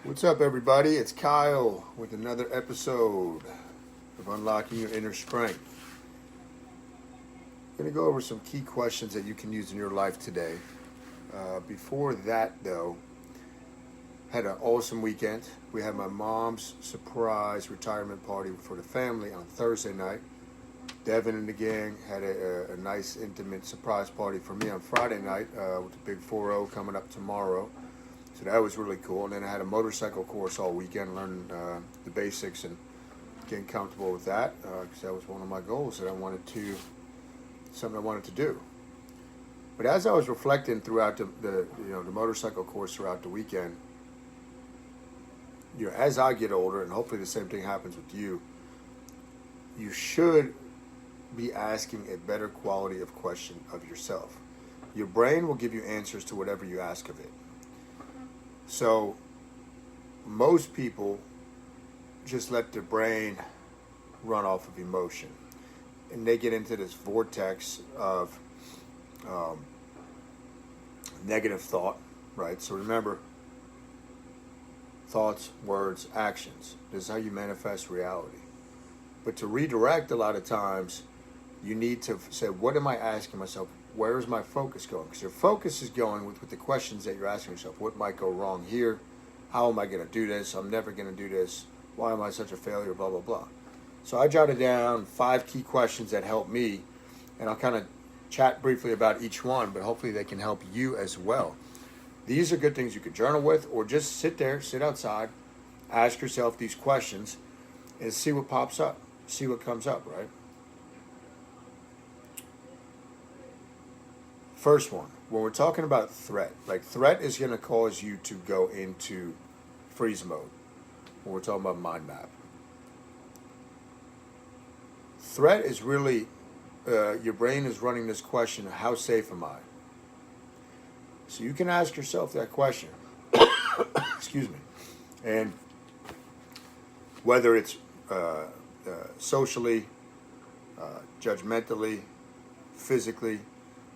What's up, everybody? It's Kyle with another episode of Unlocking Your Inner Strength. I'm going to go over some key questions that you can use in your life today. Before that, though, had an awesome weekend. We had my mom's surprise retirement party for the family on Thursday night. Devin and the gang had a nice, intimate surprise party for me on Friday night with the Big 4-0 coming up tomorrow. So that was really cool. And then I had a motorcycle course all weekend, learning the basics and getting comfortable with that because that was one of my goals that something I wanted to do. But as I was reflecting throughout the motorcycle course throughout the weekend, as I get older, and hopefully the same thing happens with you, you should be asking a better quality of question of yourself. Your brain will give you answers to whatever you ask of it. So most people just let their brain run off of emotion, and they get into this vortex of negative thought, right? So remember, thoughts, words, actions. This is how you manifest reality. But to redirect, a lot of times, you need to say, what am I asking myself? Where is my focus going? Because your focus is going with the questions that you're asking yourself. What might go wrong here? How am I going to do this? I'm never going to do this. Why am I such a failure? Blah, blah, blah. So I jotted down 5 key questions that help me, and I'll kind of chat briefly about each one, but hopefully they can help you as well. These are good things you could journal with, or just sit outside, ask yourself these questions, and see what pops up, see what comes up, right? First one, when we're talking about threat, threat is going to cause you to go into freeze mode when we're talking about mind map. Threat is really, your brain is running this question, how safe am I? So you can ask yourself that question, excuse me, and whether it's socially, judgmentally, physically.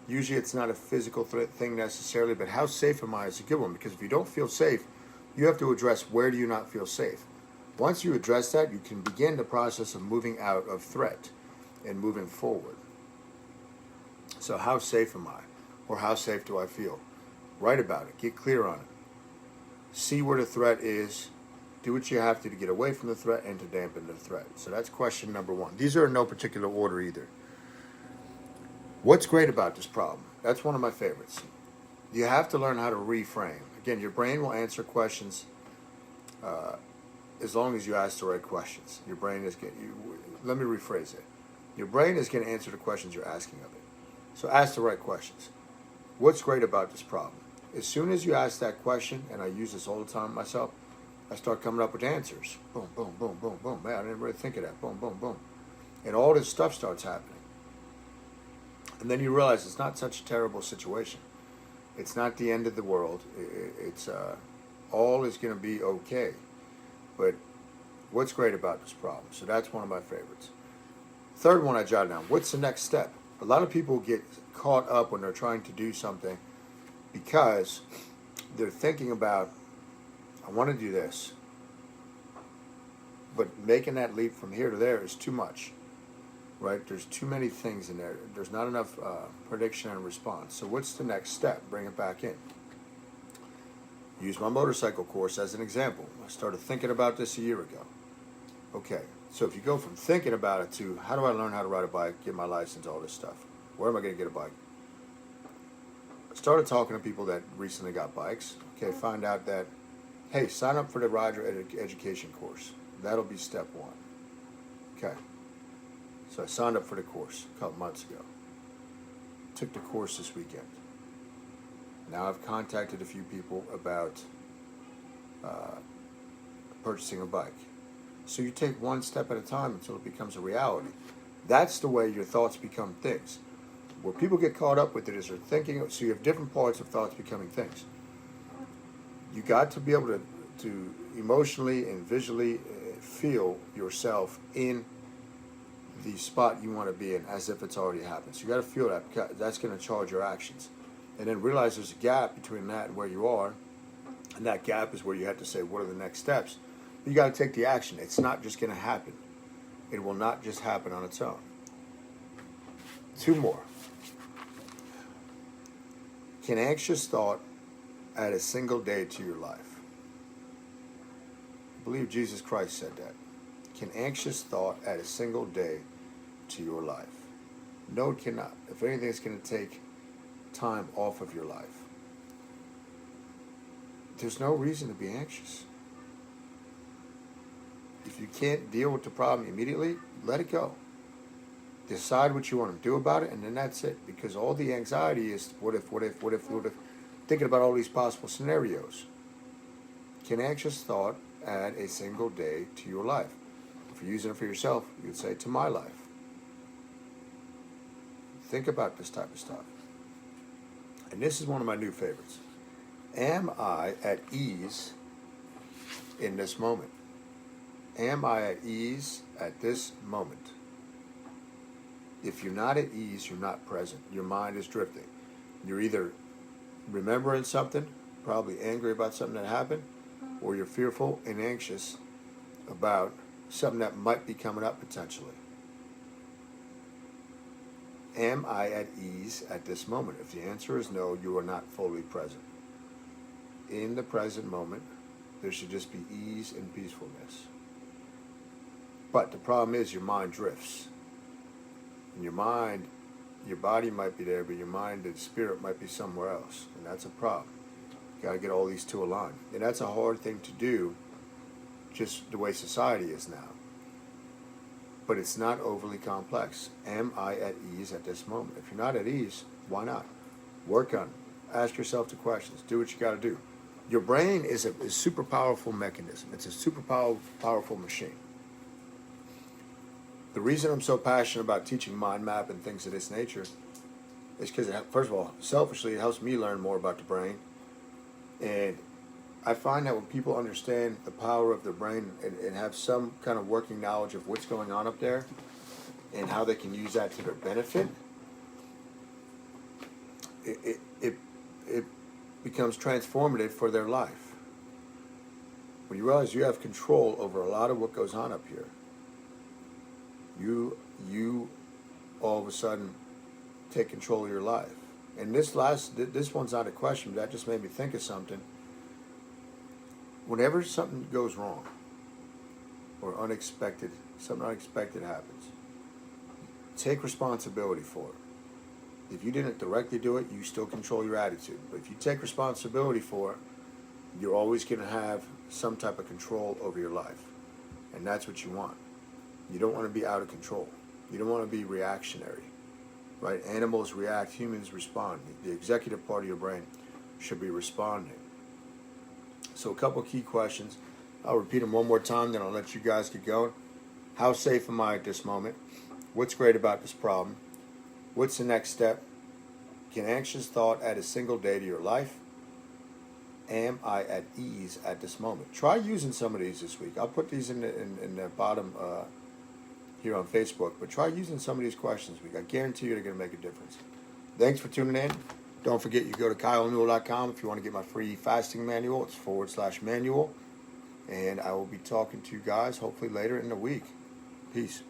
Usually it's not a physical thing necessarily, but how safe am I is a good one, because if you don't feel safe, you have to address where do you not feel safe. Once you address that, you can begin the process of moving out of threat and moving forward. So how safe am I? Or how safe do I feel? Write about it. Get clear on it. See where the threat is. Do what you have to get away from the threat and to dampen the threat. So that's question number 1. These are in no particular order either. What's great about this problem? That's one of my favorites. You have to learn how to reframe. Again, your brain will answer questions as long as you ask the right questions. Your brain is let me rephrase it. Your brain is going to answer the questions you're asking of it. So ask the right questions. What's great about this problem? As soon as you ask that question, and I use this all the time myself, I start coming up with answers. Boom, boom, boom, boom, boom. Man, I didn't really think of that. Boom, boom, boom. And all this stuff starts happening. And then you realize it's not such a terrible situation. It's not the end of the world. It's all is going to be okay. But what's great about this problem? So that's one of my favorites. Third one I jotted down. What's the next step? A lot of people get caught up when they're trying to do something because they're thinking about, I want to do this. But making that leap from here to there is too much. Right? There's too many things in there. There's not enough prediction and response. So what's the next step? Bring it back in. Use my motorcycle course as an example. I started thinking about this a year ago. Okay, so if you go from thinking about it to how do I learn how to ride a bike, get my license, all this stuff. Where am I going to get a bike? I started talking to people that recently got bikes. Okay, find out that, hey, sign up for the rider education course. That'll be step 1. Okay. So I signed up for the course a couple months ago. Took the course this weekend. Now I've contacted a few people about purchasing a bike. So you take one step at a time until it becomes a reality. That's the way your thoughts become things. Where people get caught up with it is they're thinking, so you have different parts of thoughts becoming things. You got to be able to emotionally and visually feel yourself in the spot you want to be in as if it's already happened. So you got to feel that, because that's going to charge your actions. And then realize there's a gap between that and where you are. And that gap is where you have to say, what are the next steps? You got to take the action. It's not just going to happen. It will not just happen on its own. 2 more. Can anxious thought add a single day to your life? I believe Jesus Christ said that. Can anxious thought add a single day to your life? No, it cannot. If anything, it's going to take time off of your life. There's no reason to be anxious. If you can't deal with the problem immediately, let it go. Decide what you want to do about it, and then that's it. Because all the anxiety is what if, thinking about all these possible scenarios. Can anxious thought add a single day to your life? If you're using it for yourself, you would say to my life. Think about this type of stuff. And this is one of my new favorites. Am I at ease in this moment? Am I at ease at this moment? If you're not at ease, you're not present. Your mind is drifting. You're either remembering something, probably angry about something that happened, or you're fearful and anxious about something that might be coming up potentially. Am I at ease at this moment? If the answer is no, you are not fully present. In the present moment, there should just be ease and peacefulness. But the problem is your mind drifts. And your mind, your body might be there, but your mind and spirit might be somewhere else. And that's a problem. You got to get all these two aligned. And that's a hard thing to do, just the way society is now. But it's not overly complex. Am I at ease at this moment? If you're not at ease, why not? Work on it. Ask yourself the questions. Do what you got to do. Your brain is a super powerful mechanism. It's a super powerful machine. The reason I'm so passionate about teaching mind map and things of this nature is because, first of all, selfishly, it helps me learn more about the brain. And I find that when people understand the power of their brain and have some kind of working knowledge of what's going on up there and how they can use that to their benefit, it becomes transformative for their life. When you realize you have control over a lot of what goes on up here, you all of a sudden take control of your life. And this one's not a question, but that just made me think of something. Whenever something goes wrong or something unexpected happens, take responsibility for it. If you didn't directly do it, you still control your attitude. But if you take responsibility for it, you're always going to have some type of control over your life. And that's what you want. You don't want to be out of control. You don't want to be reactionary. Right? Animals react, humans respond. The executive part of your brain should be responding. So a couple key questions. I'll repeat them one more time, then I'll let you guys get going. How safe am I at this moment? What's great about this problem? What's the next step? Can anxious thought add a single day to your life? Am I at ease at this moment? Try using some of these this week. I'll put these in the bottom here on Facebook, but try using some of these questions this week. I guarantee you they're going to make a difference. Thanks for tuning in. Don't forget, you go to KyleNewell.com if you want to get my free fasting manual. It's /manual. And I will be talking to you guys hopefully later in the week. Peace.